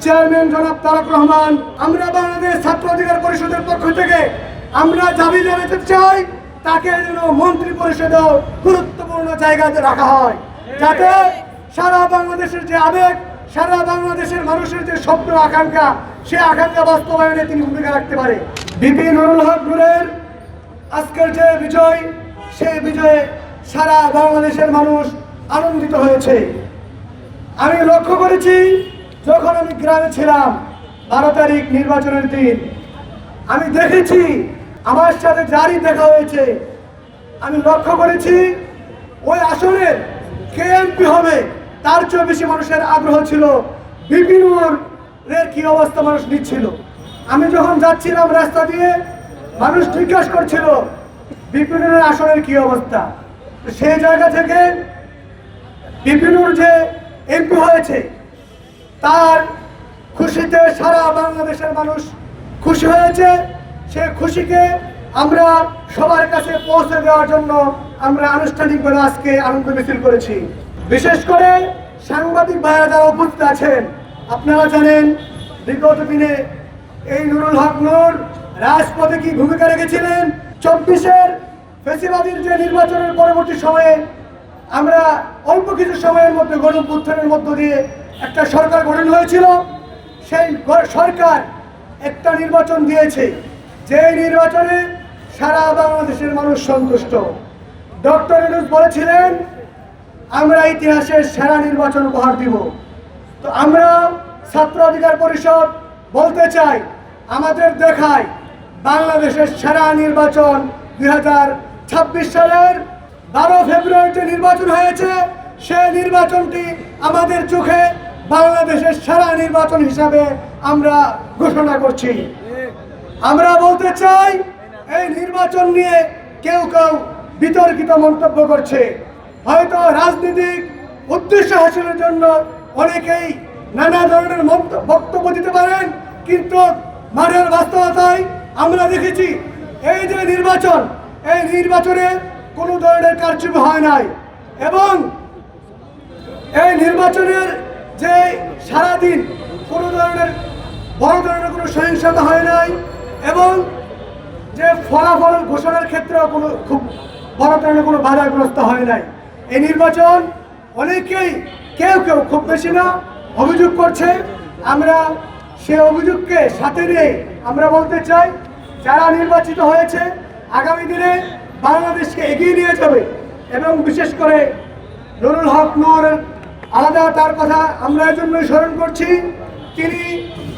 Chairman জনাব তারেক রহমান, আমরা বাংলাদেশ ছাত্র অধিকার পরিষদের পক্ষ থেকে আমরা দাবি জানাতে চাই তাকে যেন মন্ত্রী পরিষদেও গুরুত্বপূর্ণ জায়গাতে রাখা হয়, যাতে সারা বাংলাদেশের যে আবেগ, সারা বাংলাদেশের মানুষের যে স্বপ্ন আকাঙ্ক্ষা, সে আকাঙ্ক্ষা বাস্তবায়নে তিনি ভূমিকা রাখতে পারে। বিপি নুরুল হক নূরের আজকের যে বিজয়, সেই বিজয়ে সারা বাংলাদেশের মানুষ আনন্দিত হয়েছে। আমি লক্ষ্য করেছি, যখন আমি গ্রামে ছিলাম 12 তারিখ নির্বাচনের দিন, আমি দেখেছি আমার সাথে যারই দেখা হয়েছে, আমি লক্ষ্য করেছি ওই আসনের কে এমপি হবে তার চেয়ে বেশি মানুষের আগ্রহ ছিল বিপি নুরের কি অবস্থা মানুষ নিচ্ছিল। আমি যখন যাচ্ছিলাম রাস্তা দিয়ে, মানুষ জিজ্ঞাসা করছিল বিপি নুরের আসনের কি অবস্থা। সেই জায়গা থেকে বিপি নুর যে এমপি হয়েছে তার খুশিতে সারা বাংলাদেশের মানুষ খুশি হয়েছে। সে খুশিকে আমরা সবার কাছে পৌঁছে দেওয়ার জন্য আমরা আনুষ্ঠানিকভাবে আজকে আনন্দ মিছিল করেছি। বিশেষ করে সাংবাদিক ভাইরা যারা উপস্থিত আছেন, আপনারা জানেন বিগত দিনে এই নুরুল হক নূর রাজপথে কি ভূমিকা রেখেছিলেন। 24-এর ফ্যাসিবাদীর যে নির্বাচনের পরবর্তী সময়ে আমরা অল্প কিছু সময়ের মধ্যে গণঅভ্যুত্থানের মধ্য দিয়ে একটা সরকার গঠন হয়েছিল। সেই সরকার একটা নির্বাচন দিয়েছে, যে নির্বাচনে সারা বাংলাদেশের মানুষ সন্তুষ্ট। ডক্টর ইউনূস বলেছিলেন আমরা ইতিহাসের সেরা নির্বাচন উপহার দিব। তো আমরা ছাত্র অধিকার পরিষদ বলতে চাই, আমাদের দেখায় বাংলাদেশের সেরা নির্বাচন 2026 সালের 12 ফেব্রুয়ারিতে নির্বাচন হয়েছে। সেই নির্বাচনটি আমাদের চোখে বাংলাদেশের সেরা নির্বাচন হিসাবে আমরা ঘোষণা করছি। আমরা বলতে চাই, এই নির্বাচন নিয়ে কেউ কেউ বিতর্কিত মন্তব্য করছে, হয়তো রাজনৈতিক উদ্দেশ্য হাসিলের জন্য অনেকেই নানা ধরনের বক্তব্য দিতে পারেন, কিন্তু মাঠের বাস্তবতায় আমরা দেখেছি এই যে নির্বাচন, এই নির্বাচনে কোনো ধরনের কারচুপি হয় নাই, এবং এই নির্বাচনের যে সারাদিন কোনো ধরনের বড় ধরনের কোনো সহিংসতা হয় নাই, এবং যে ফলাফল ঘোষণার ক্ষেত্রেও কোনো খুব বড় ধরনের কোনো বাধাগ্রস্ত হয় নাই। এই নির্বাচন অনেকেই কেউ কেউ, খুব বেশি না, অভিযোগ করছে। আমরা সে অভিযোগকে সাথে নিয়ে আমরা বলতে চাই, যারা নির্বাচিত হয়েছে আগামী দিনে বাংলাদেশকে এগিয়ে নিয়ে যাবে। এবং বিশেষ করে নুরুল হক নূর আলাদা, তার কথা আমরা এই জন্যই স্মরণ করছি, তিনি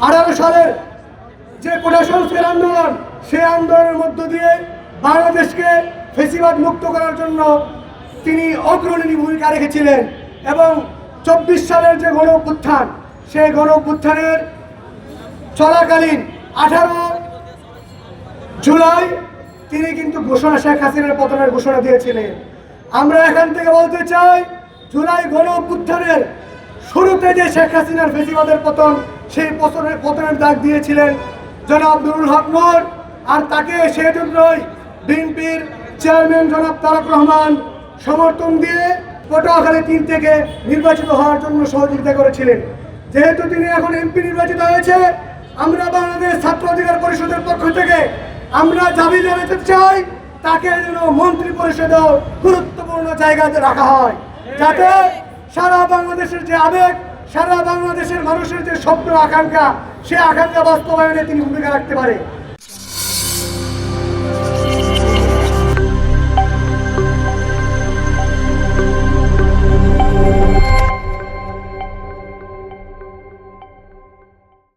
18 সালের যে কোটা সংস্কার আন্দোলন, সেই আন্দোলনের মধ্য দিয়ে বাংলাদেশকে ফ্যাসিবাদ মুক্ত করার জন্য তিনি অগ্রণী ভূমিকা রেখেছিলেন। এবং 24 সালের যে গণঅভ্যুত্থান, সেই গণঅভ্যুত্থানের চলাকালীন 18 জুলাই তিনি কিন্তু ঘোষণা, শেখ হাসিনার পতনের ঘোষণা দিয়েছিলেন। আমরা এখান থেকে বলতে চাই, জুলাই গণঅভ্যুত্থানের শুরুতে যে শেখ হাসিনার ফ্যাসিবাদের পতন, সেই পতনের ডাক দিয়েছিলেন জনাব নুরুল হক নূর, আর তাকে সেজন্যই বিএনপির চেয়ারম্যান জনাব তারেক রহমান সমর্থন দিয়ে পটুয়াখালী 3 থেকে নির্বাচিত হওয়ার জন্য সহযোগিতা করেছিলেন। যেহেতু তিনি এখন এমপি নির্বাচিত হয়েছে, আমরা বাংলাদেশ ছাত্র অধিকার পরিষদের পক্ষ থেকে আমরা দাবি জানাতে চাই তাকে যেন মন্ত্রী পরিষদেও গুরুত্বপূর্ণ জায়গাতে রাখা হয়, যাতে সারা বাংলাদেশের যে আবেগ, সারা বাংলাদেশের মানুষের যে স্বপ্ন আকাঙ্ক্ষা, সে আকাঙ্ক্ষা বাস্তবায়নে তিনি ভূমিকা রাখতে পারে।